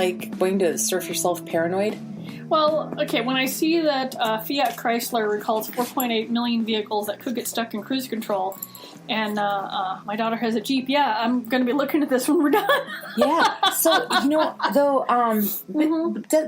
like going to surf yourself paranoid? Well, okay, when I see that Fiat Chrysler recalls 4.8 million vehicles that could get stuck in cruise control, and my daughter has a Jeep, yeah, I'm going to be looking at this when we're done. Yeah. So, though,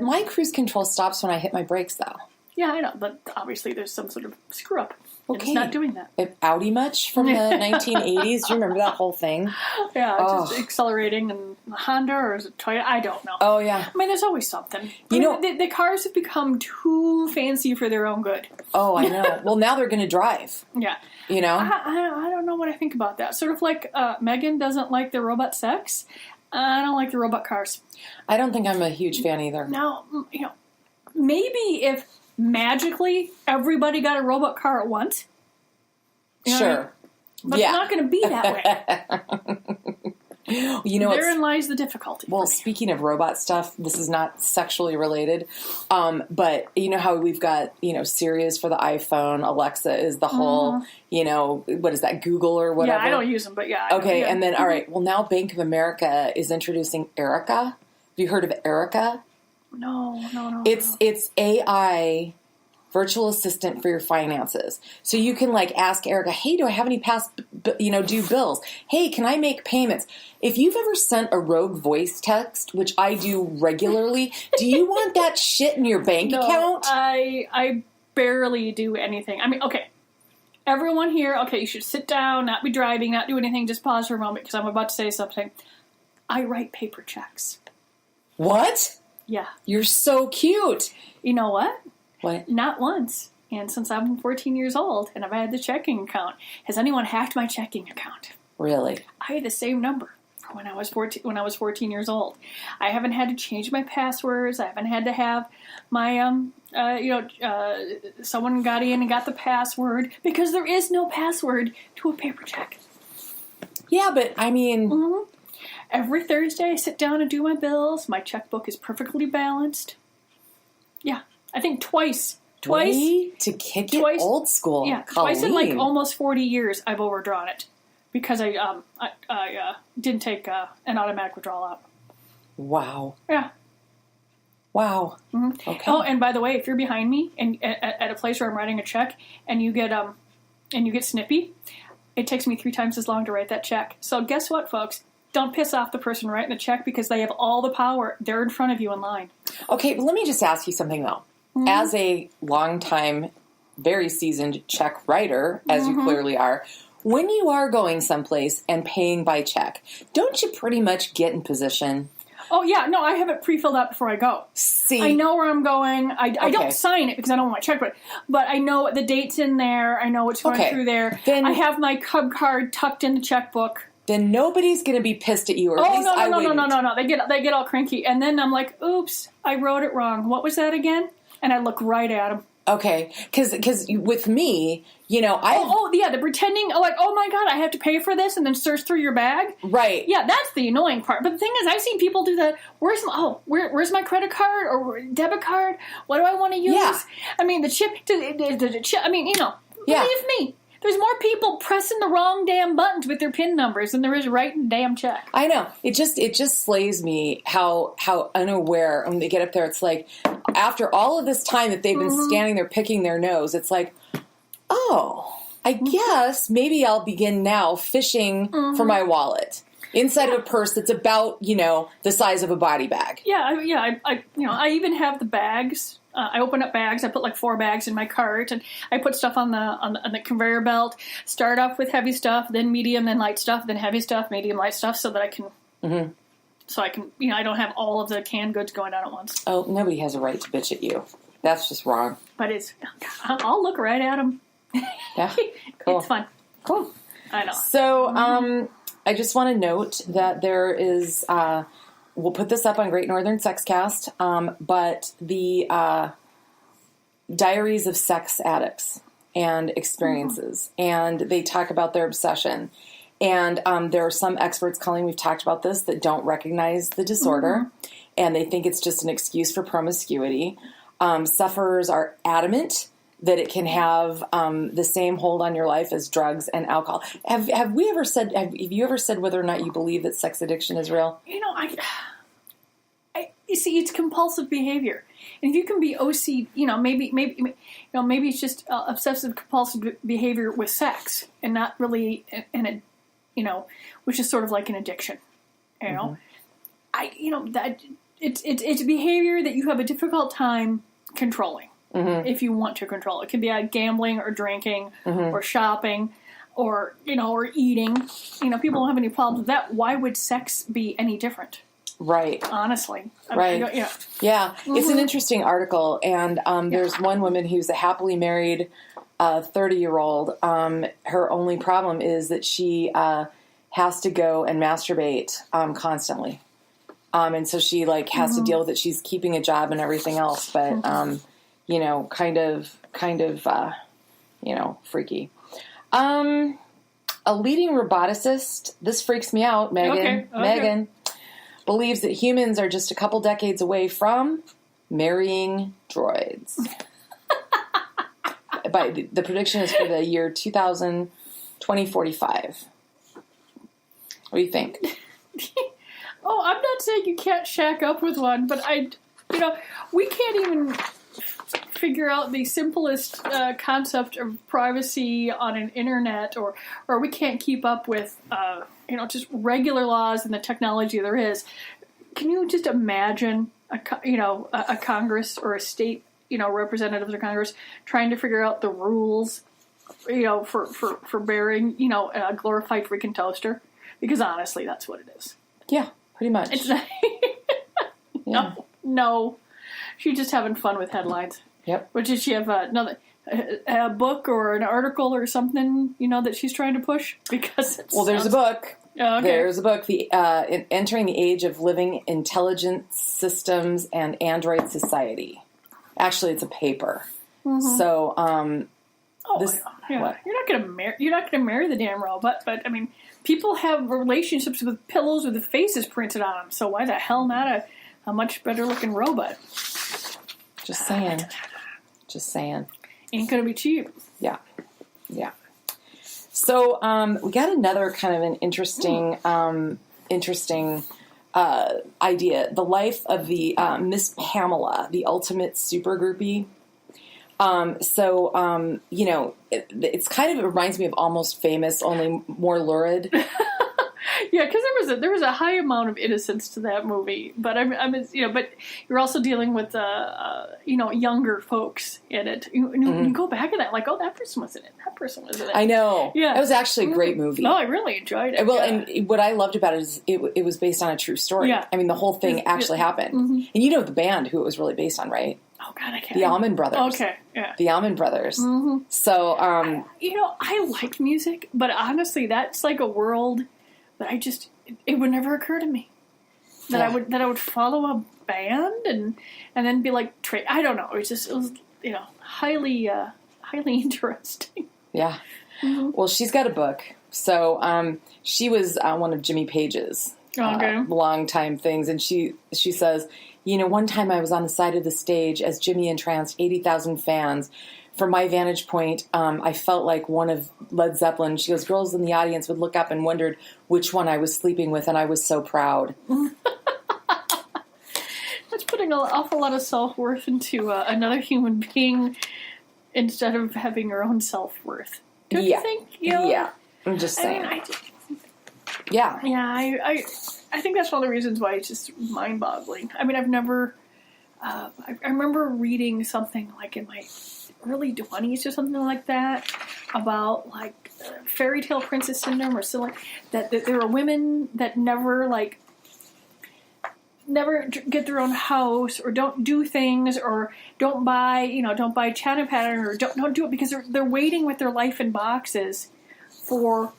my cruise control stops when I hit my brakes, though. Yeah, I know, but obviously there's some sort of screw-up. Okay. It's not doing that. Audi much from the 1980s? Do you remember that whole thing? Yeah, just accelerating, and Honda, or is it Toyota? I don't know. Oh, yeah. I mean, there's always something. The cars have become too fancy for their own good. Oh, I know. Well, now they're going to drive. Yeah. I don't know what I think about that. Sort of like Megan doesn't like the robot sex. I don't like the robot cars. I don't think I'm a huge fan either. Now, maybe if magically everybody got a robot car at once. Sure. But it's not going to be that way. Therein lies the difficulty. Well, speaking of robot stuff, this is not sexually related, but you know how we've got, Siri is for the iPhone, Alexa is the whole, what is that, Google or whatever? Yeah, I don't use them, but yeah. Okay, and then, all right, well, now Bank of America is introducing Erica. Have you heard of Erica? No. It's AI virtual assistant for your finances. So you can ask Erica, hey, do I have any due bills? Hey, can I make payments? If you've ever sent a rogue voice text, which I do regularly, do you want that shit in your bank account? I barely do anything. I mean, okay. Everyone here, okay, you should sit down, not be driving, not do anything, just pause for a moment because I'm about to say something. I write paper checks. What? Yeah. You're so cute. You know what? What? Not once. And since I'm 14 years old and I've had the checking account, has anyone hacked my checking account? Really? I had the same number when I was 14 years old. I haven't had to change my passwords. I haven't had to have my someone got in and got the password because there is no password to a paper check. Yeah, but I mean, every Thursday I sit down and do my bills. My checkbook is perfectly balanced. Yeah. I think twice. Way to kick it old school. Yeah, Colleen. Twice in almost 40 years I've overdrawn it because I didn't take an automatic withdrawal out. Wow. Yeah. Wow. Mm-hmm. Okay. Oh, and by the way, if you're behind me and at a place where I'm writing a check and you get snippy, it takes me 3 times as long to write that check. So guess what, folks? Don't piss off the person writing the check because they have all the power. They're in front of you in line. Okay, but let me just ask you something, though. Mm-hmm. As a longtime, very seasoned check writer, as you clearly are, when you are going someplace and paying by check, don't you pretty much get in position? Oh, yeah. No, I have it pre-filled out before I go. See. I know where I'm going. I don't sign it because I don't want my check, but I know the date's in there. I know what's going through there. Then I have my Cub card tucked in the checkbook. Then nobody's going to be pissed at you, or at least I wouldn't. No. They get all cranky. And then I'm like, oops, I wrote it wrong. What was that again? And I look right at them. Okay, because with me, the pretending, oh my God, I have to pay for this, and then search through your bag. Right. Yeah, that's the annoying part. But the thing is, I've seen people do that. Where's my credit card or debit card? What do I want to use? Yeah. I mean, the chip. I mean, believe me. There's more people pressing the wrong damn buttons with their PIN numbers than there is writing damn check. I know. It just slays me how unaware when they get up there. It's like after all of this time that they've been standing there picking their nose, it's like, oh, I guess maybe I'll begin now fishing for my wallet inside of a purse that's about the size of a body bag. Yeah. I even have the bags. I open up bags. I put 4 bags in my cart, and I put stuff on the conveyor belt. Start off with heavy stuff, then medium, then light stuff, then heavy stuff, medium, light stuff, so that I can, I don't have all of the canned goods going down at once. Oh, nobody has a right to bitch at you. That's just wrong. But I'll look right at them. Yeah, cool. It's fun. Cool. I know. So, I just want to note that there is. We'll put this up on Great Northern Sexcast, but the Diaries of Sex Addicts and Experiences, and they talk about their obsession. And there are some experts, Colleen, we've talked about this, that don't recognize the disorder, and they think it's just an excuse for promiscuity. Sufferers are adamant that it can have the same hold on your life as drugs and alcohol. Have you ever said whether or not you believe that sex addiction is real? you see, it's compulsive behavior. And if you can be OCD, maybe it's just obsessive compulsive behavior with sex and not really which is sort of like an addiction. That it's behavior that you have a difficult time controlling. If you want to control it. It can be gambling or drinking or shopping or eating. People don't have any problems with that. Why would sex be any different? Right. Honestly. Right. It's an interesting article. And there's one woman who's a happily married 30-year-old. Her only problem is that she has to go and masturbate constantly. And so she has to deal with it. She's keeping a job and everything else. But, kind of freaky. A leading roboticist, this freaks me out, Megan. Okay. Megan believes that humans are just a couple decades away from marrying droids. But the prediction is for the year 2045. What do you think? Oh, I'm not saying you can't shack up with one, but we can't even figure out the simplest concept of privacy on an internet, or we can't keep up with just regular laws and the technology there is. Can you just imagine a Congress or a state representatives of Congress trying to figure out the rules for bearing a glorified freaking toaster? Because honestly, that's what it is. Yeah, pretty much. It's not, no, she's just having fun with headlines. Yep. Or did she have a book or an article or something, that she's trying to push? Because there's a book. Oh, okay. There's a book, Entering the Age of Living Intelligent Systems and Android Society. Actually, it's a paper. So, what? You're not going to marry the damn robot, but I mean, people have relationships with pillows with the faces printed on them. So why the hell not a much better looking robot? Just saying. Ain't going to be cheap. Yeah. So we got another kind of an interesting idea. The life of the Miss Pamela, the ultimate super groupie. It's kind of, it reminds me of Almost Famous, only more lurid. Yeah, because there was a high amount of innocence to that movie, but but you're also dealing with younger folks in it. You go back at that, like, oh, that person was in it. That person was in it. I know. Yeah, it was actually a great movie. No, I really enjoyed it. Well, and what I loved about it is it was based on a true story. Yeah. I mean, the whole thing actually happened. And the band who it was really based on, right? Oh God, I can't. The Allman Brothers. Okay, yeah. The Allman Brothers. So, I like music, but honestly, that's like a world that it would never occur to me that I would follow a band and then be like, I don't know. It was highly interesting. Yeah. Well, she's got a book. So she was one of Jimmy Page's long-time things, and she says, one time I was on the side of the stage as Jimmy entranced 80,000 fans. From my vantage point, I felt like one of Led Zeppelin. She goes, girls in the audience would look up and wondered which one I was sleeping with, and I was so proud. That's putting an awful lot of self-worth into another human being instead of having your own self-worth. Don't you think? Yeah, I'm just saying. Yeah, I think that's one of the reasons why it's just mind-boggling. I mean, I've never... I remember reading something like in my early 20s or something like that about like fairy tale princess syndrome or something like that there are women that never get their own house or don't do things or don't buy China pattern or don't do it because they're waiting with their life in boxes for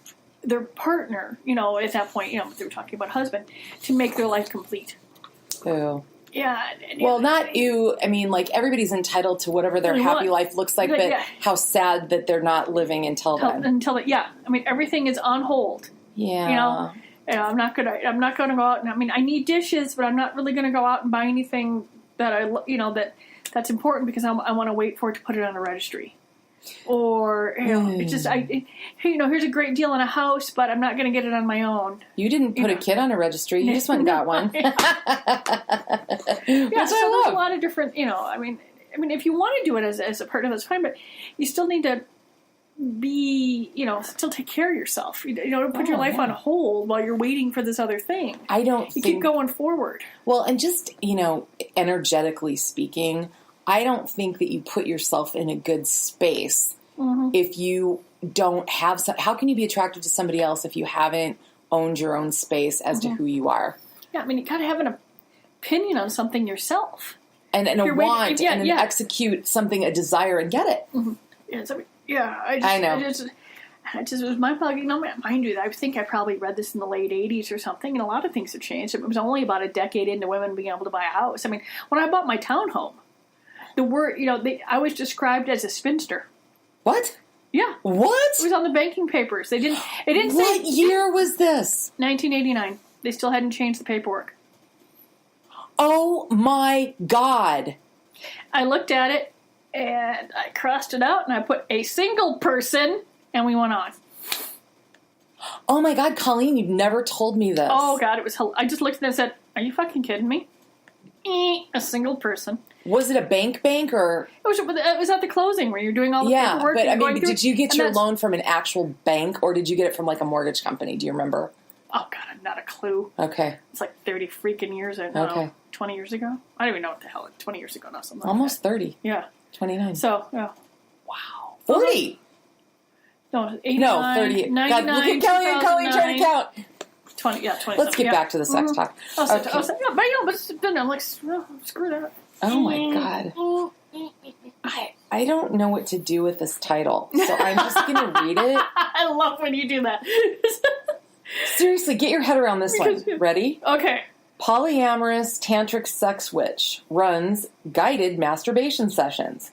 their partner, at that point, they were talking about husband, to make their life complete. Ew. Yeah. Well, not you. I mean, like, everybody's entitled to whatever their happy life looks like, but how sad that they're not living until then. I mean, everything is on hold. Yeah. I'm not gonna go out and, I need dishes, but I'm not really gonna go out and buy anything that that's important because I want to wait for it to put it on a registry. Or, it's just, here's a great deal on a house, but I'm not going to get it on my own. You didn't put a kid on a registry. You just went and got one. Yeah, so there's a lot of different, I mean, if you want to do it as a partner, that's fine, but you still need to be, still take care of yourself. You don't put your life on hold while you're waiting for this other thing. You keep going forward. Well, and just, energetically speaking, I don't think that you put yourself in a good space if you don't have how can you be attracted to somebody else if you haven't owned your own space as to who you are? Yeah, I mean, you gotta have an opinion on something yourself. And a want, and then execute something, a desire, and get it. I know. It just was mind-boggling. Mind you, I think I probably read this in the late 80s or something, and a lot of things have changed. It was only about a decade into women being able to buy a house. I mean, when I bought my townhome, the word, I was described as a spinster. What? Yeah. What? It was on the banking papers. It didn't say. What year was this? 1989. They still hadn't changed the paperwork. Oh my God. I looked at it, and I crossed it out, and I put a single person, and we went on. Oh my God, Colleen, you've never told me this. Oh God, it was. I just looked at it and said, "Are you fucking kidding me?" A single person. Was it a bank or? It was at the closing where you're doing all the paperwork. Yeah, but did you get your loan from an actual bank or did you get it from like a mortgage company? Do you remember? Oh God, not a clue. Okay. It's like 30 freaking years ago. Okay. 20 years ago? I don't even know what the hell. 20 years ago, not something. Almost like 30. Yeah. 29. So, yeah. Wow. 40. No, 89, no, 30. 99, God, look at Kelly and Colleen trying to count. 20. Let's get back to the sex talk. Okay. But I'm like, screw that. Oh my God. I don't know what to do with this title, so I'm just going to read it. I love when you do that. Seriously, get your head around this one. Ready? Okay. Polyamorous Tantric Sex Witch runs guided masturbation sessions.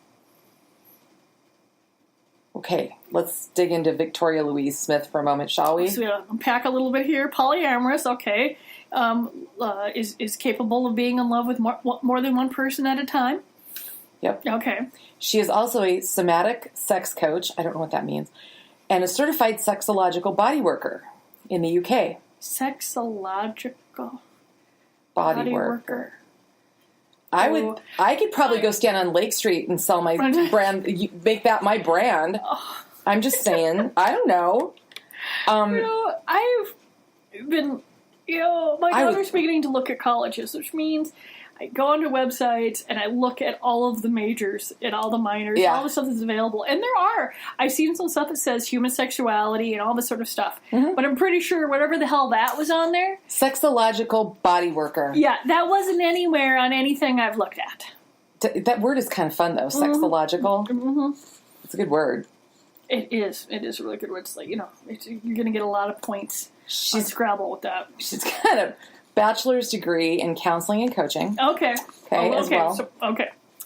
Okay, let's dig into Victoria Louise Smith for a moment, shall we? So we unpack a little bit here. Polyamorous, okay, is capable of being in love with more than one person at a time. Yep. Okay. She is also a somatic sex coach, I don't know what that means, and a certified sexological body worker in the UK. Sexological body worker. I could probably go stand on Lake Street and sell my brand, make that my brand. I'm just saying. I don't know. I've been, my daughter's beginning to look at colleges, which means I go onto websites and I look at all of the majors and all the minors, all the stuff that's available. And I've seen some stuff that says human sexuality and all this sort of stuff. Mm-hmm. But I'm pretty sure whatever the hell that was on there. Sexological body worker. Yeah, that wasn't anywhere on anything I've looked at. That word is kind of fun, though. Sexological. Mm-hmm. It's a good word. It is. It is a really good word. It's like, you're going to get a lot of points on Scrabble with that. She's got a bachelor's degree in counseling and coaching. Okay. As well.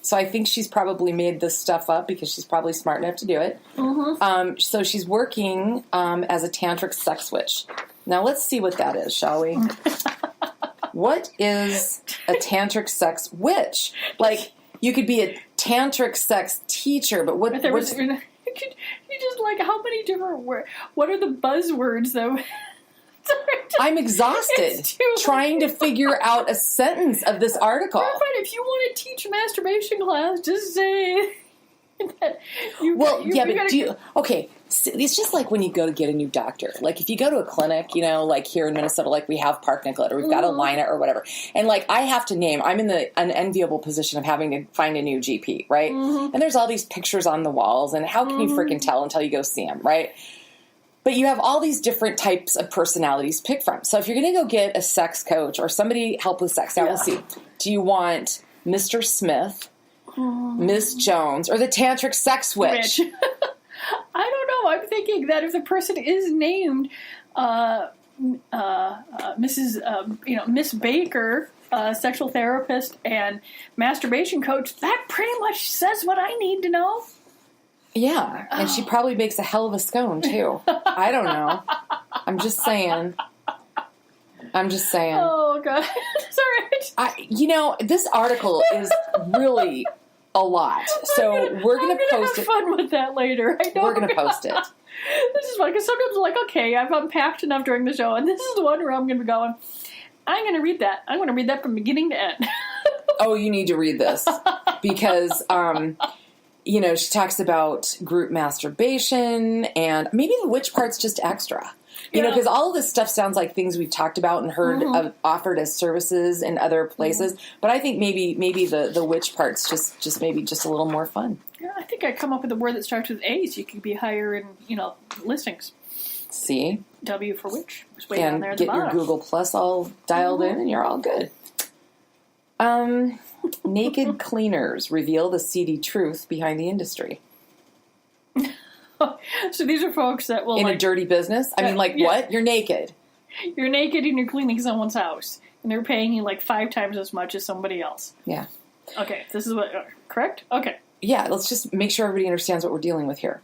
So I think she's probably made this stuff up because she's probably smart enough to do it. Mm-hmm. So she's working as a tantric sex witch. Now let's see what that is, shall we? What is a tantric sex witch? Like, you could be a tantric sex teacher, but what's... You just like, how many different words? What are the buzzwords, though? I'm exhausted trying to figure out a sentence of this article. But if you want to teach a masturbation class, just say that. Okay, so it's just like when you go to get a new doctor. Like if you go to a clinic, like here in Minnesota, like we have Park Nicollet or we've got Alina or whatever. And like I have to name, I'm in the unenviable position of having to find a new GP, right? Mm-hmm. And there's all these pictures on the walls and how can you freaking tell until you go see them, right? But you have all these different types of personalities to pick from. So if you're going to go get a sex coach or somebody help with sex, now we'll see. Do you want Mr. Smith, Miss Jones, or the Tantric Sex Witch? I don't know. I'm thinking that if the person is named Miss Baker, sexual therapist and masturbation coach, that pretty much says what I need to know. Yeah, and she probably makes a hell of a scone, too. I don't know. I'm just saying. Oh, God. Sorry. This article is really a lot. So we're going to post have it. fun with that later. I know. We're going to post it. This is fun because sometimes I'm like, okay, I've unpacked enough during the show, and this is the one where I'm going to be going, I'm going to read that. I'm going to read that from beginning to end. Oh, you need to read this because, she talks about group masturbation and maybe the witch part's just extra. You know, because all of this stuff sounds like things we've talked about and heard offered as services in other places. But I think maybe the witch part's just maybe just a little more fun. Yeah, I think I come up with a word that starts with A, so you could be higher in, listings. See? W for witch. It's way down there at the get your bottom. Google Plus all dialed in and you're all good. Naked cleaners reveal the seedy truth behind the industry. So these are folks that will a dirty business? I mean, what? You're naked. You're naked and you're cleaning someone's house. And they're paying you 5 times as much as somebody else. Yeah. Okay, this is what... correct? Okay. Yeah, let's just make sure everybody understands what we're dealing with here.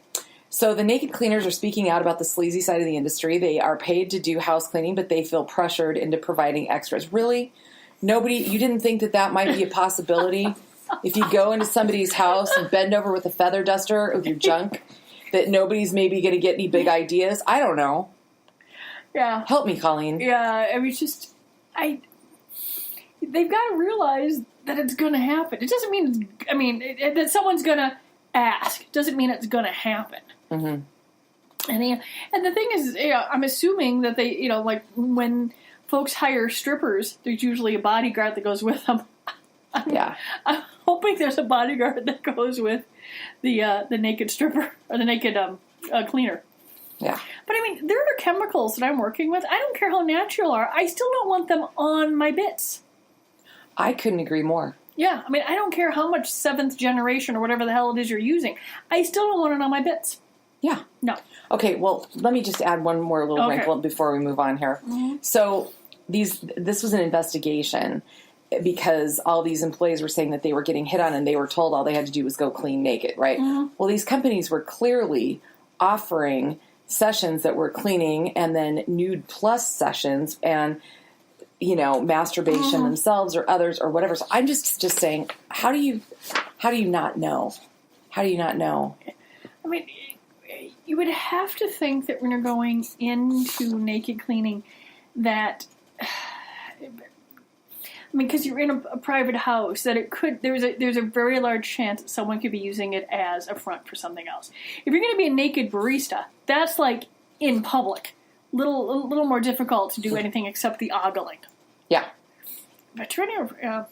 So the naked cleaners are speaking out about the sleazy side of the industry. They are paid to do house cleaning, but they feel pressured into providing extras. Really? You didn't think that might be a possibility? If you go into somebody's house and bend over with a feather duster with your junk... that nobody's maybe going to get any big ideas. I don't know. Yeah. Help me, Colleen. Yeah, I mean, they've got to realize that it's going to happen. It doesn't mean, that someone's going to ask. It doesn't mean it's going to happen. Mm-hmm. And the thing is, I'm assuming that they, when folks hire strippers, there's usually a bodyguard that goes with them. I'm hoping there's a bodyguard that goes with the naked stripper or the naked cleaner. Yeah. But there are chemicals that I'm working with. I don't care how natural they are. I still don't want them on my bits. I couldn't agree more. Yeah. I don't care how much 7th generation or whatever the hell it is you're using. I still don't want it on my bits. Yeah. No. Okay. Well, let me just add one more little wrinkle before we move on here. Mm-hmm. So this was an investigation. Because all these employees were saying that they were getting hit on and they were told all they had to do was go clean naked, right? Mm-hmm. Well, these companies were clearly offering sessions that were cleaning and then nude plus sessions and, masturbation themselves or others or whatever. So I'm just saying, how do you not know? How do you not know? You would have to think that when you're going into naked cleaning that... because you're in a private house, that it could there's a very large chance that someone could be using it as a front for something else. If you're going to be a naked barista, that's in public, a little more difficult to do anything except the ogling. Yeah. But you're in I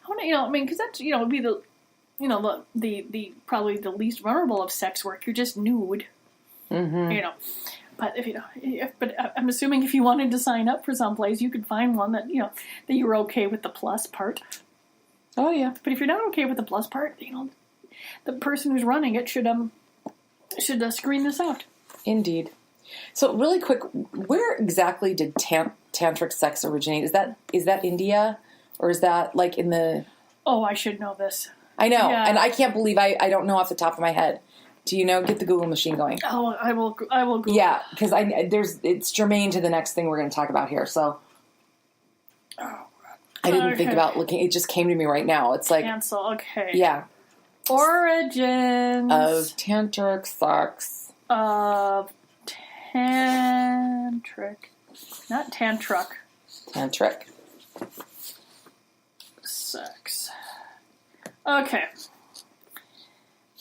want to, because that's would be the the probably the least vulnerable of sex work. You're just nude, But but I'm assuming if you wanted to sign up for someplace, you could find one that that you were okay with the plus part. Oh yeah. But if you're not okay with the plus part, the person who's running it should screen this out. Indeed. So really quick, where exactly did tantric sex originate? Is that India, or is that in the? Oh, I should know this. I know, and I can't believe I don't know off the top of my head. Do you know? Get the Google machine going. Oh, I will Google. Yeah, because it's germane to the next thing we're going to talk about here. So I didn't think about looking. It just came to me right now. It's cancel. Okay. Yeah. Origins of tantric sex. Of tantric, not tantric. Tantric sex. Okay.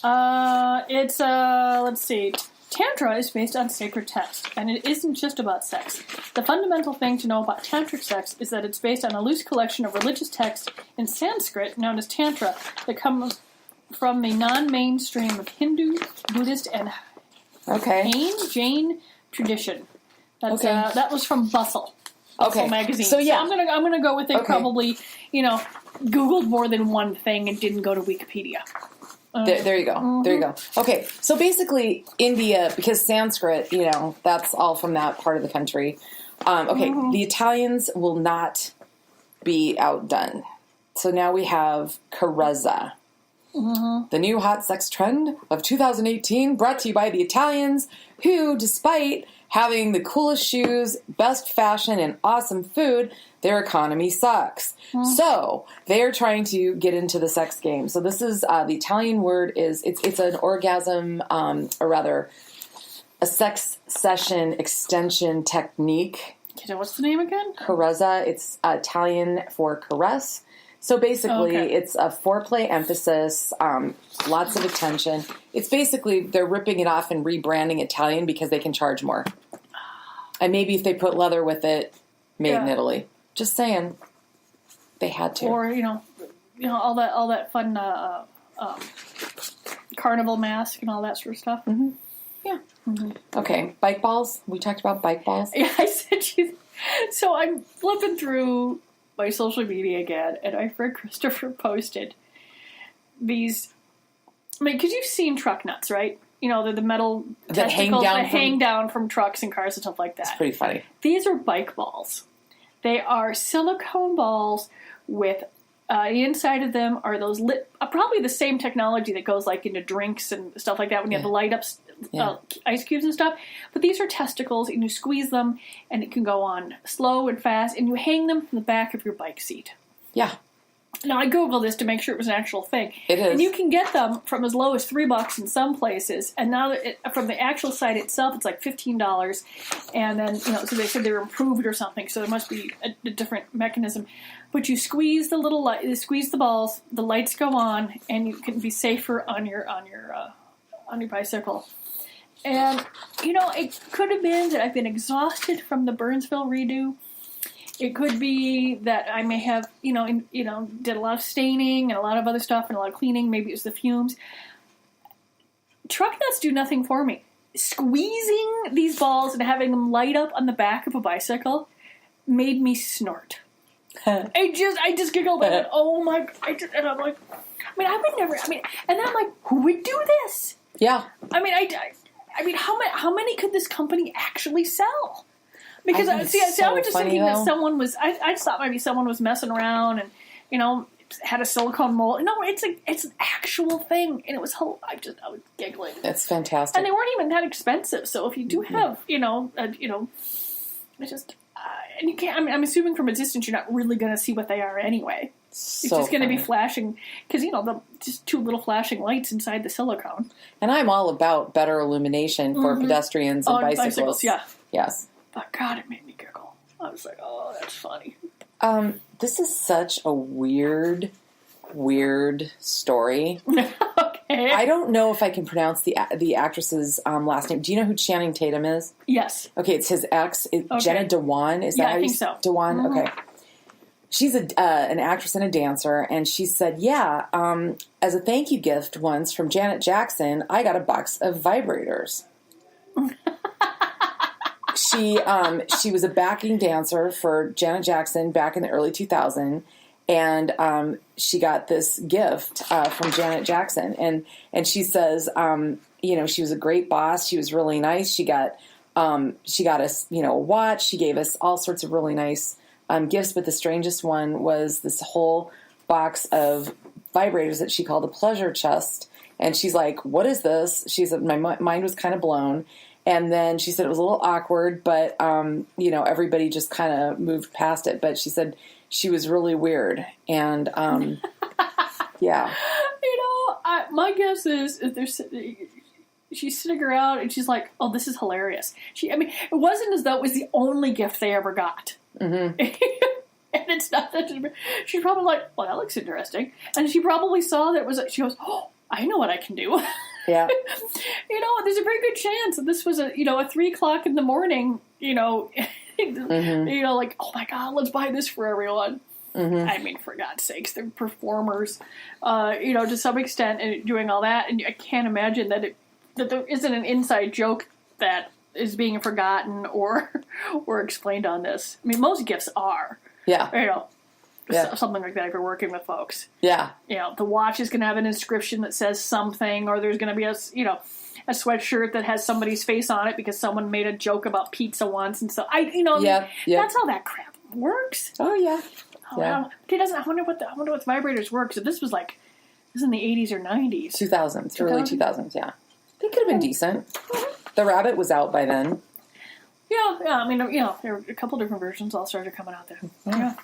It's let's see. Tantra is based on sacred text, and it isn't just about sex. The fundamental thing to know about tantric sex is that it's based on a loose collection of religious texts in Sanskrit, known as Tantra, that come from the non-mainstream of Hindu, Buddhist, and Jain tradition. That's, that was from Bustle magazine. So yeah, so I'm gonna go with it. Probably, Googled more than one thing and didn't go to Wikipedia. There you go. Mm-hmm. There you go. Okay, so basically India, because Sanskrit, that's all from that part of the country. The Italians will not be outdone. So now we have Carezza. The new hot sex trend of 2018, brought to you by the Italians, who, despite having the coolest shoes, best fashion, and awesome food, their economy sucks. So they are trying to get into the sex game. So this is the Italian word is it's an orgasm, or rather, a sex session extension technique. Okay, what's the name again? Carezza. It's Italian for caress. So basically, it's a foreplay emphasis, lots of attention. It's basically, they're ripping it off and rebranding Italian because they can charge more. And maybe if they put leather with it, made in Italy. Just saying. They had to. Or, all that fun carnival mask and all that sort of stuff. Mm-hmm. Yeah. Mm-hmm. Okay, bike balls. We talked about bike balls. Yeah, I said so I'm flipping through my social media again, and my friend Christopher posted these. I mean, because you've seen truck nuts, right? They're the metal that testicles that hang down from trucks and cars and stuff like that. It's pretty funny. These are bike balls. They are silicone balls with inside of them are those probably the same technology that goes like into drinks and stuff like that when you have the light up ice cubes and stuff. But these are testicles, and you squeeze them, and it can go on slow and fast, and you hang them from the back of your bike seat. Yeah. Now, I Googled this to make sure it was an actual thing. It is. And you can get them from as low as $3 in some places. And now from the actual site itself, it's like $15. And then, so they said they were improved or something. So there must be a different mechanism. But you squeeze squeeze the balls, the lights go on, and you can be safer on your bicycle. And, it could have been that I've been exhausted from the Burnsville redo. It could be that I may have, did a lot of staining and a lot of other stuff and a lot of cleaning. Maybe it was the fumes. Truck nuts do nothing for me. Squeezing these balls and having them light up on the back of a bicycle made me snort. I just giggled and oh my, and I'm like, I would never, and then I'm like, who would do this? Yeah. How many could this company actually sell? Because I was just thinking that someone was. I just thought maybe someone was messing around and had a silicone mold. No, it's an actual thing, and it was whole. I was giggling. It's fantastic, and they weren't even that expensive. So if you do have, it's just and you can't. I'm assuming from a distance you're not really going to see what they are anyway. It's just going to be flashing because just two little flashing lights inside the silicone. And I'm all about better illumination for pedestrians and bicyclists. Yeah. Yes. But God, it made me giggle. I was like, oh, that's funny. This is such a weird story. Okay. I don't know if I can pronounce the actress's last name. Do you know who Channing Tatum is? Yes. Okay, it's his ex, Jenna Dewan. Is that how I think so. Dewan? Mm-hmm. Okay. She's an actress and a dancer, and she said, as a thank you gift once from Janet Jackson, I got a box of vibrators. She was a backing dancer for Janet Jackson back in the early 2000s, and she got this gift from Janet Jackson, and she says, she was a great boss. She was really nice. She got us, a watch. She gave us all sorts of really nice gifts, but the strangest one was this whole box of vibrators that she called a pleasure chest. And she's like, "What is this?" She said, "My mind was kind of blown." And then she said it was a little awkward, but, everybody just kind of moved past it. But she said she was really weird. And, yeah. My guess is if she's sitting around and she's like, oh, this is hilarious. It wasn't as though it was the only gift they ever got. Mm-hmm. And it's not that she's probably like, well, that looks interesting. And she probably saw that it was, she goes, oh, I know what I can do. Yeah. There's a very good chance that this was a 3:00 in the morning, mm-hmm. Like, oh my God, let's buy this for everyone. Mm-hmm. For God's sakes, they're performers, to some extent and doing all that. And I can't imagine that there isn't an inside joke that is being forgotten or explained on this. Most gifts are. Yeah. Something like that if you're working with folks. Yeah. The watch is going to have an inscription that says something, or there's going to be a sweatshirt that has somebody's face on it because someone made a joke about pizza once, and so that's how that crap works. Oh yeah. It doesn't. I wonder what vibrators work. So this was like was in the 80s or 90s. 2000s, early 2000s, yeah. They could have been decent. The Rabbit was out by then. Yeah, I mean, there were a couple different versions all started coming out there. Yeah.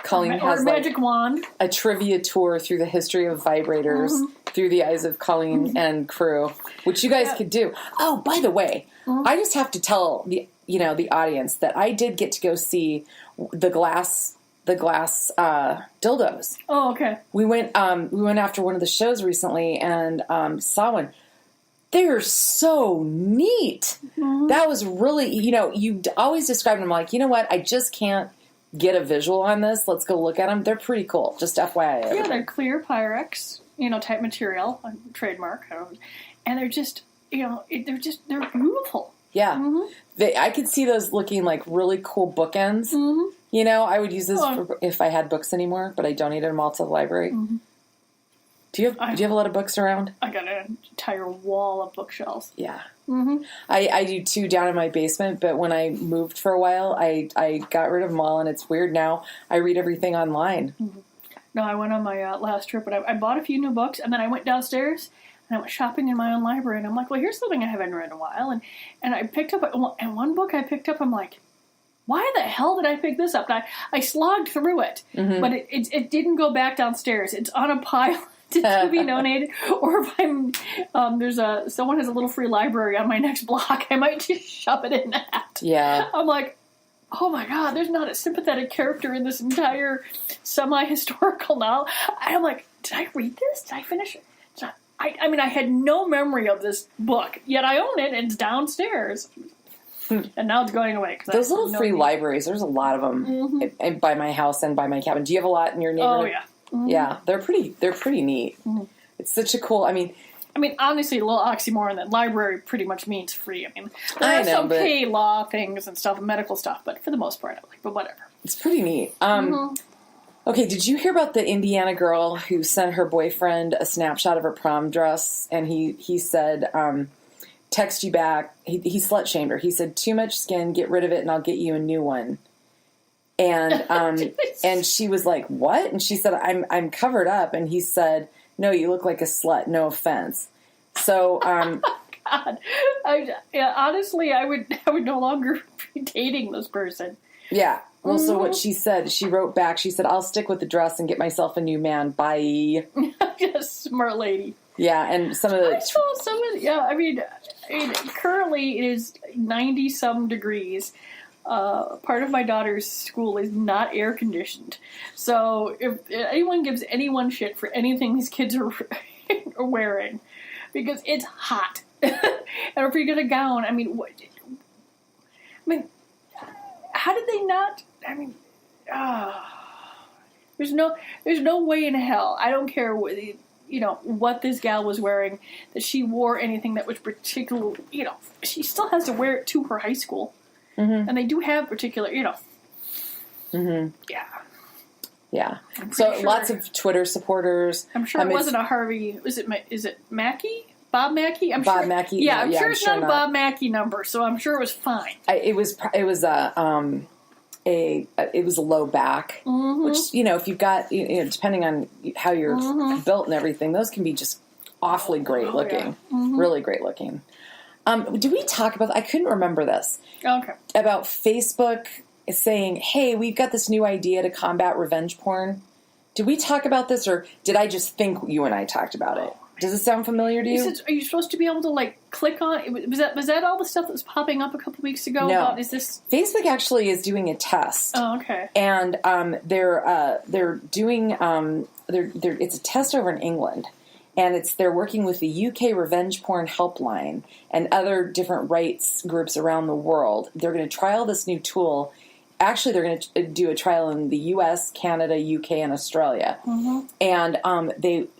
Colleen has or Magic Wand. A trivia tour through the history of vibrators through the eyes of Colleen and crew, which you guys could do. Oh, by the way, I just have to tell the audience that I did get to go see the glass dildos. Oh, okay. We went after one of the shows recently and saw one. They're so neat. That was really, you always describe them like, you know what, I just can't get a visual on this. Let's go look at them. They're pretty cool. Just FYI. Yeah, they're clear Pyrex, type material, trademark. And they're just, they're beautiful. Yeah. I could see those looking like really cool bookends. I would use those if I had books anymore, but I donated them all to the library. Do you have a lot of books around? I got an entire wall of bookshelves. Yeah. I do too down in my basement, but when I moved for a while, I got rid of them all, and it's weird now. I read everything online. No, I went on my last trip, and I bought a few new books, and then I went downstairs, and I went shopping in my own library, and I'm like, well, here's something I haven't read in a while, and I picked up, and one book I picked up, I'm like, why the hell did I pick this up? And I slogged through it, but it didn't go back downstairs. It's on a pile to be donated, or if I'm someone has a little free library on my next block, I might just shove it in that. Yeah. I'm like, oh my God, there's not a sympathetic character in this entire semi-historical novel. I'm like, did I read this? Did I finish it? I mean, I had no memory of this book, yet I own it, and it's downstairs. And now it's going away. Those little free libraries, there's a lot of them by my house and by my cabin. Do you have a lot in your neighborhood? Oh, yeah. Yeah, they're pretty neat. It's such a cool, I mean, honestly, a little oxymoron that library pretty much means free. There are some pay law things and stuff, and medical stuff, but for the most part, but whatever. It's pretty neat. Okay, did you hear about the Indiana girl who sent her boyfriend a snapshot of her prom dress, and he said, text you back, he slut-shamed her. He said, too much skin, get rid of it, and I'll get you a new one. And and she was like, what? And she said, I'm covered up. And he said, no, you look like a slut. No offense. So, God, honestly, I would no longer be dating this person. Yeah. Well, so what she said, she wrote back. She said, I'll stick with the dress and get myself a new man. Bye. Smart lady. Yeah, and some of the currently it is 90-some degrees. Part of my daughter's school is not air conditioned, so if anyone gives anyone shit for anything these kids are wearing, because it's hot, and if you get a gown, how did they not? There's no way in hell. I don't care what this gal was wearing, that she wore anything that was particular. She still has to wear it to her high school. And they do have particular, Yeah. Yeah. So lots of Twitter supporters. I'm sure it wasn't a Harvey. Is it Mackey? Bob Mackey? Bob Mackey. Yeah, I'm sure it's not a Bob Mackey number, so I'm sure it was fine. It was a low back, which if you've got depending on how you're built and everything, those can be just awfully great looking, really great looking. Did we talk about? I couldn't remember this. Okay. About Facebook saying, "Hey, we've got this new idea to combat revenge porn." Did we talk about this, or did I just think you and I talked about it? Does it sound familiar to you? Are you supposed to be able to click on? Was that all the stuff that was popping up a couple weeks ago? No. Is this Facebook actually is doing a test? Oh, okay. And they're doing it's a test over in England. And they're working with the UK Revenge Porn Helpline and other different rights groups around the world. They're going to trial this new tool. Actually, they're going to do a trial in the US, Canada, UK, and Australia. And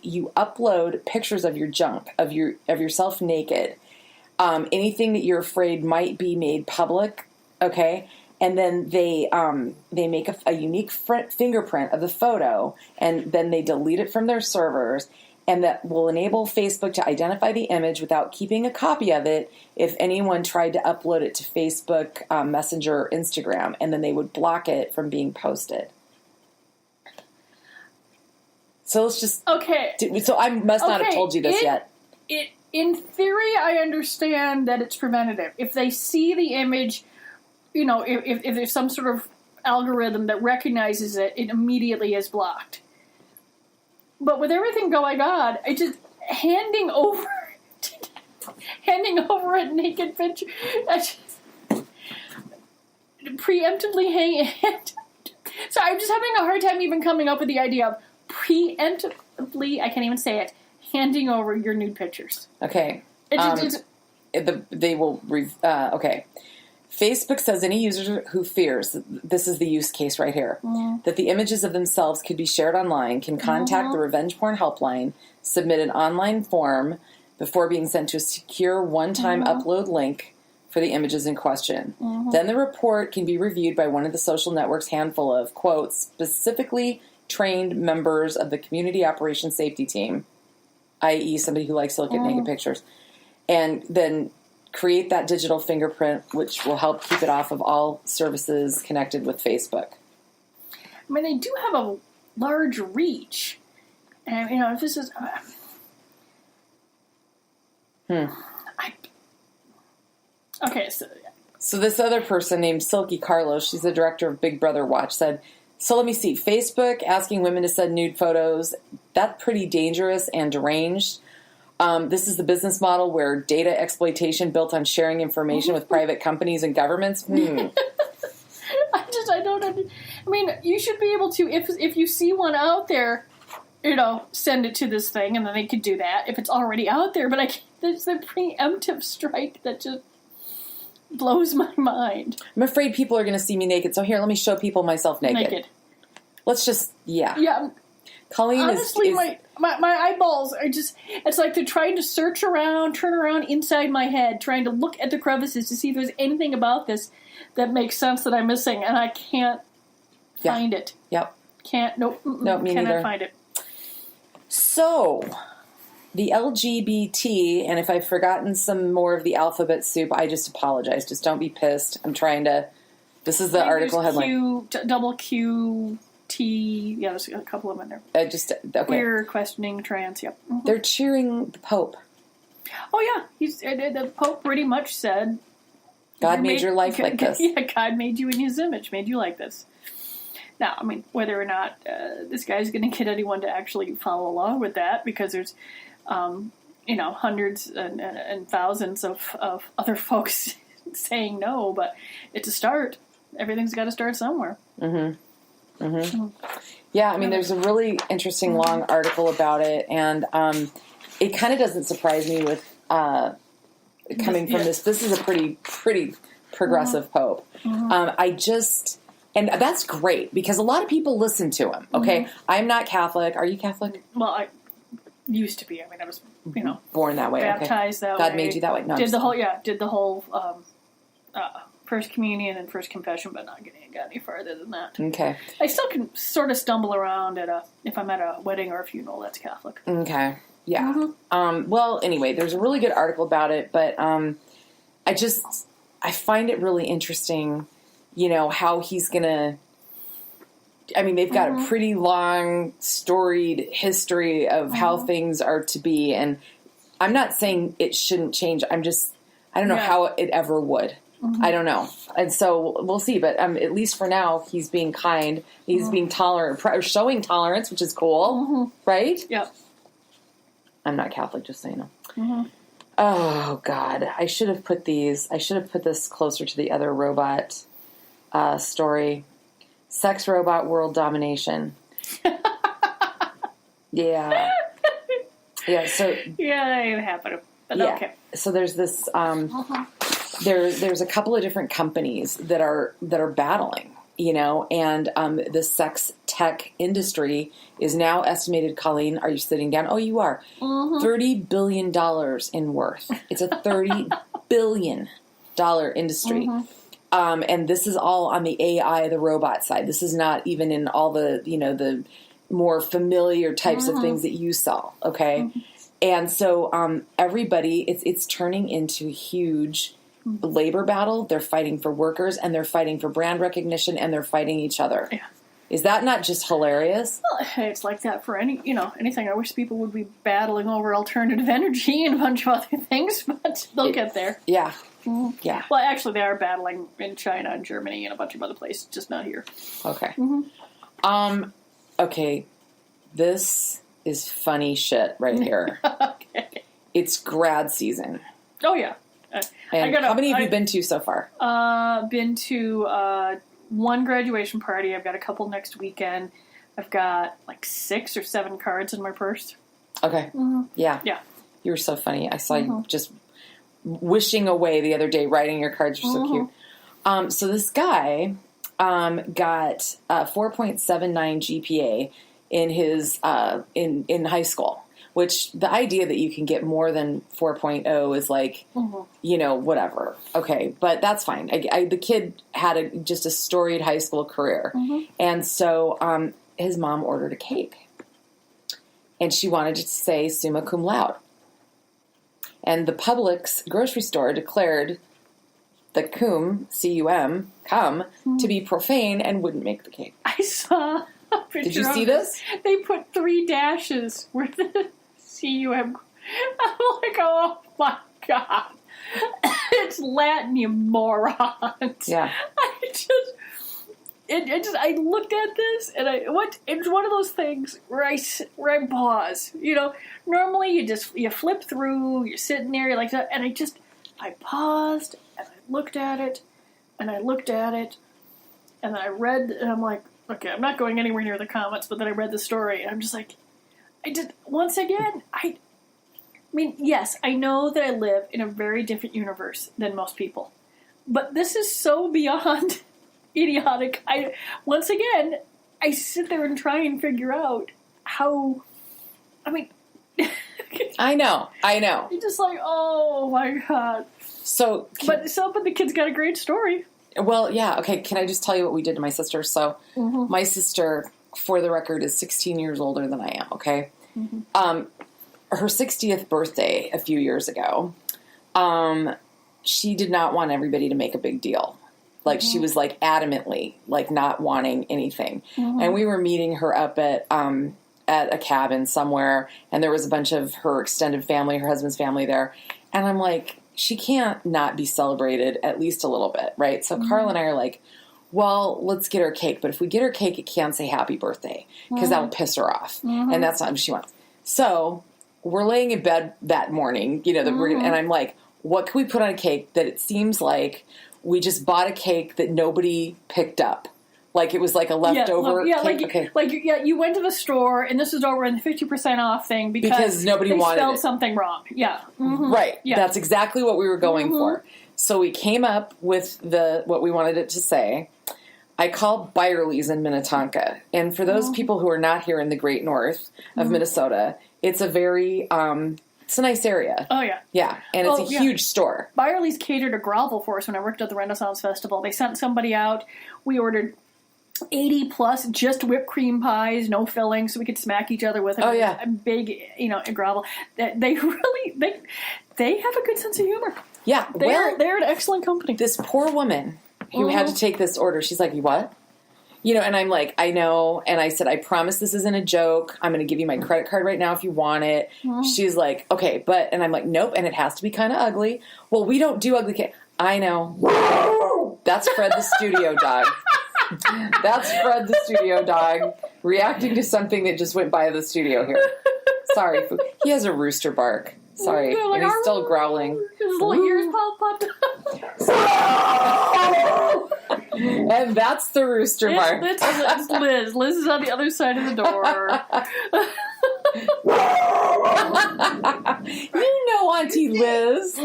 you upload pictures of your junk, of yourself naked, anything that you're afraid might be made public. Okay, and then they make a unique fingerprint of the photo, and then they delete it from their servers. And that will enable Facebook to identify the image without keeping a copy of it if anyone tried to upload it to Facebook, Messenger, or Instagram, and then they would block it from being posted. So let's just... Okay. So I must not have told you this yet. In theory, I understand that it's preventative. If they see the image, if there's some sort of algorithm that recognizes it, it immediately is blocked. But with everything going on, it's just handing over a naked picture. Preemptively hanging. So I'm just having a hard time even coming up with the idea of preemptively, I can't even say it, handing over your nude pictures. Okay. They will... okay. Facebook says any user who fears, this is the use case right here, that the images of themselves could be shared online can contact the Revenge Porn Helpline, submit an online form before being sent to a secure one-time upload link for the images in question. Then the report can be reviewed by one of the social network's handful of, quote, specifically trained members of the Community Operations Safety Team, i.e. somebody who likes to look at naked pictures, and then create that digital fingerprint, which will help keep it off of all services connected with Facebook. I mean, they do have a large reach. And, if this is... Okay, so this other person named Silky Carlos, she's the director of Big Brother Watch, said, so let me see, Facebook asking women to send nude photos, that's pretty dangerous and deranged. This is the business model where data exploitation built on sharing information with private companies and governments. I don't understand. I mean, you should be able to, if you see one out there, send it to this thing, and then they could do that if it's already out there. But there's the preemptive strike that just blows my mind. I'm afraid people are going to see me naked, so here, let me show people myself naked. Let's just, Yeah. Colleen honestly, is my eyeballs are just, it's like they're trying to search around, turn around inside my head, trying to look at the crevices to see if there's anything about this that makes sense that I'm missing, and I can't find it. Yep. Can't, nope, me cannot neither. find it. So, the LGBT, and if I've forgotten some more of the alphabet soup, I just apologize. Just don't be pissed. I'm trying to, this is the article headline. Double Q, T, there's a couple of them in there. Queer, questioning, trans, yep. They're cheering the Pope. Oh, yeah. The Pope pretty much said, God made your life like this. Yeah, God made you in his image, made you like this. Now, I mean, whether or not this guy's going to get anyone to actually follow along with that, because there's, hundreds and thousands of other folks saying no, but it's a start. Everything's got to start somewhere. Yeah, I mean, there's a really interesting long article about it, and it kind of doesn't surprise me with coming from this. This is a pretty progressive Pope. And that's great, because a lot of people listen to him, okay? I'm not Catholic. Are you Catholic? Well, I used to be. I mean, I was, born that way. Baptized that way. God made you that way. No, did the whole First Communion and First Confession, but not got any farther than that. Okay. I still can sort of stumble around if I'm at a wedding or a funeral that's Catholic. Okay. Yeah. Well, anyway, there's a really good article about it, but I find it really interesting, how he's going to, I mean, they've got a pretty long, storied history of how things are to be, and I'm not saying it shouldn't change. I don't know how it ever would. I don't know. And so we'll see. But at least for now, he's being kind. He's being tolerant, showing tolerance, which is cool. Right? Yep. I'm not Catholic, just so you know. Oh, God. I should have put this closer to the other robot story. Sex robot world domination. Yeah. Yeah, so... Yeah, that ain't happening. But okay. So there's this... There's a couple of different companies that are battling, and the sex tech industry is now estimated, Colleen, are you sitting down? Oh, you are. $30 billion in worth. It's a $30 billion industry. And this is all on the AI, the robot side. This is not even in all the, the more familiar types of things that you saw, okay? And so everybody, it's turning into a huge labor battle. They're fighting for workers, and they're fighting for brand recognition, and they're fighting each other. Is that not just hilarious? Well, it's like that for anything. I wish people would be battling over alternative energy and a bunch of other things, but they'll get there. Yeah. Mm-hmm. Yeah. Well, actually, they are battling in China and Germany and a bunch of other places, just not here. Okay. Mm-hmm. Okay. This is funny shit right here. Okay. It's grad season. Oh, yeah. And how many have you been to so far? Been to one graduation party. I've got a couple next weekend. I've got like 6 or 7 cards in my purse. Okay. Mm-hmm. Yeah. Yeah. You were so funny. I saw you just wishing away the other day, writing your cards. You're so cute. So this guy got 4.79 GPA in his in high school. Which the idea that you can get more than 4.0 is like, whatever. Okay, but that's fine. The kid had just a storied high school career. And so his mom ordered a cake. And she wanted it to say summa cum laude. And the Publix grocery store declared the cum, C-U-M, cum, to be profane and wouldn't make the cake. I saw a picture. Did you see this? They put 3 dashes where the C-U-M. I'm like, oh my God. It's Latin, you morons. Yeah. I looked at this and it's one of those things where I pause. Normally you flip through, you're sitting there, you're like that, and I paused and I looked at it and I looked at it and then I read, and I'm like, okay, I'm not going anywhere near the comments, but then I read the story and I'm just like, once again, I mean, yes, I know that I live in a very different universe than most people, but this is so beyond idiotic. Once again, I sit there and try and figure out how, I mean... I know. You're just like, oh my God. But the kid's got a great story. Well, yeah, okay, can I just tell you what we did to my sister? So, my sister, for the record, is 16 years older than I am, okay? Her 60th birthday a few years ago, she did not want everybody to make a big deal. Like, she was, like, adamantly, like, not wanting anything. And we were meeting her up at a cabin somewhere, and there was a bunch of her extended family, her husband's family there. And I'm like, she can't not be celebrated at least a little bit, right? So Carl and I are like, well, let's get her cake. But if we get her cake, it can't say happy birthday, because that'll piss her off. And that's not what she wants. So we're laying in bed that morning, and I'm like, what can we put on a cake that it seems like we just bought a cake that nobody picked up? Like it was like a leftover cake. You went to the store and this was over in the 50% off thing because nobody they wanted spelled it. something wrong. Yeah. Right. Yeah. That's exactly what we were going for. So we came up with what we wanted it to say. I called Byerly's in Minnetonka. And for those people who are not here in the great north of Minnesota, it's a very, it's a nice area. Oh, yeah. Yeah. And it's a huge store. Byerly's catered a grovel for us when I worked at the Renaissance Festival. They sent somebody out. We ordered 80 plus just whipped cream pies, no filling, so we could smack each other with it. Oh, yeah. A big, a grovel. They really, they have a good sense of humor. Yeah. They're an excellent company. This poor woman who had to take this order, she's like, what? And I'm like, I know. And I said, I promise this isn't a joke. I'm going to give you my credit card right now if you want it. She's like, okay, and I'm like, nope. And it has to be kind of ugly. Well, we don't do ugly cake. I know. That's Fred the studio dog. That's Fred the studio dog reacting to something that just went by the studio here. Sorry. He has a rooster bark. Sorry. And he's still growling. His little ears popped And that's the rooster bark. It's Liz. Liz is on the other side of the door. Auntie Liz.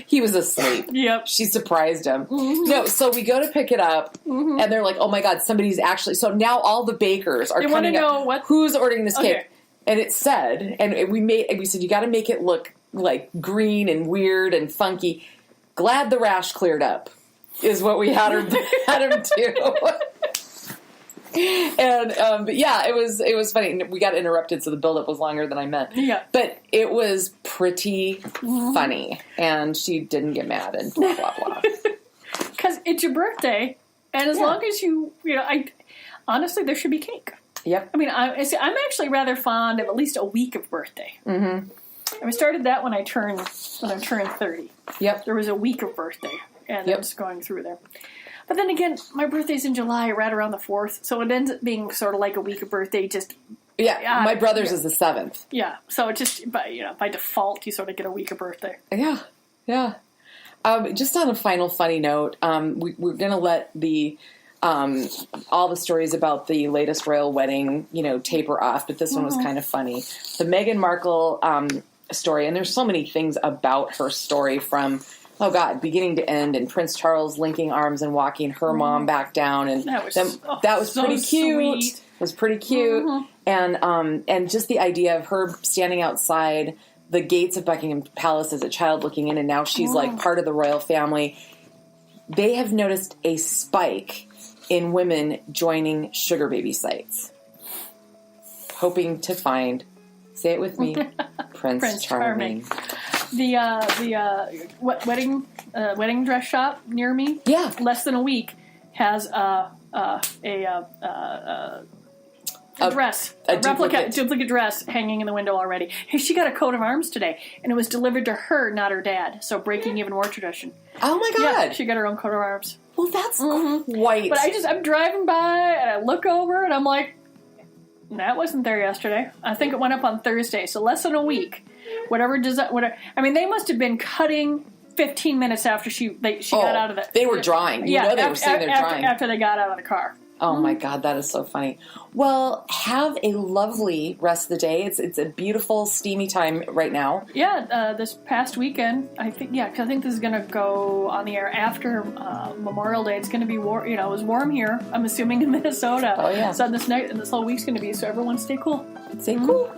He was asleep. Yep. She surprised him. No, so we go to pick it up, and they're like, oh my God, somebody's actually... So now all the bakers are coming up. Who's ordering this cake? Okay. And it said, and we said, you got to make it look like green and weird and funky. Glad the rash cleared up is what we had him do. And but yeah, it was funny. We got interrupted, so the buildup was longer than I meant. Yeah, but it was pretty funny, and she didn't get mad and blah blah blah. Because it's your birthday, And as long as honestly, there should be cake. Yep. I mean, I'm actually rather fond of at least a week of birthday. Mm-hmm. I started that when I turned 30. Yep. There was a week of birthday, and I was going through there. But then again, my birthday's in July, right around the 4th, so it ends up being sort of like a week of birthday. My brother's is the 7th. Yeah, so it just by default, you sort of get a week of birthday. Yeah, yeah. Just on a final funny note, we're going to let the all the stories about the latest royal wedding, taper off, but this one was kind of funny. The Meghan Markle story, and there's so many things about her story from, beginning to end, and Prince Charles linking arms and walking her mom back down, and that was so pretty cute. Sweet. It was pretty cute, and just the idea of her standing outside the gates of Buckingham Palace as a child looking in, and now she's like part of the royal family. They have noticed a spike in women joining sugar baby sites, hoping to find, say it with me, Prince Charming. The wedding dress shop near me, less than a week, has a duplicate dress hanging in the window already. Hey, she got a coat of arms today, and it was delivered to her, not her dad. So breaking even more tradition. Oh my God! Yeah, she got her own coat of arms. Well, that's quite. But I'm driving by and I look over and I'm like, that wasn't there yesterday. I think it went up on Thursday, so less than a week. Whatever. I mean, they must have been cutting 15 minutes after she got out of the. They were drying. They were sitting there drying after they got out of the car. Oh my God, that is so funny. Well, have a lovely rest of the day. It's a beautiful, steamy time right now. Yeah, this past weekend, I think this is going to go on the air after Memorial Day. It's going to be warm. It was warm here, I'm assuming, in Minnesota. Oh, yeah. So this whole week's going to be, so everyone stay cool. Stay cool.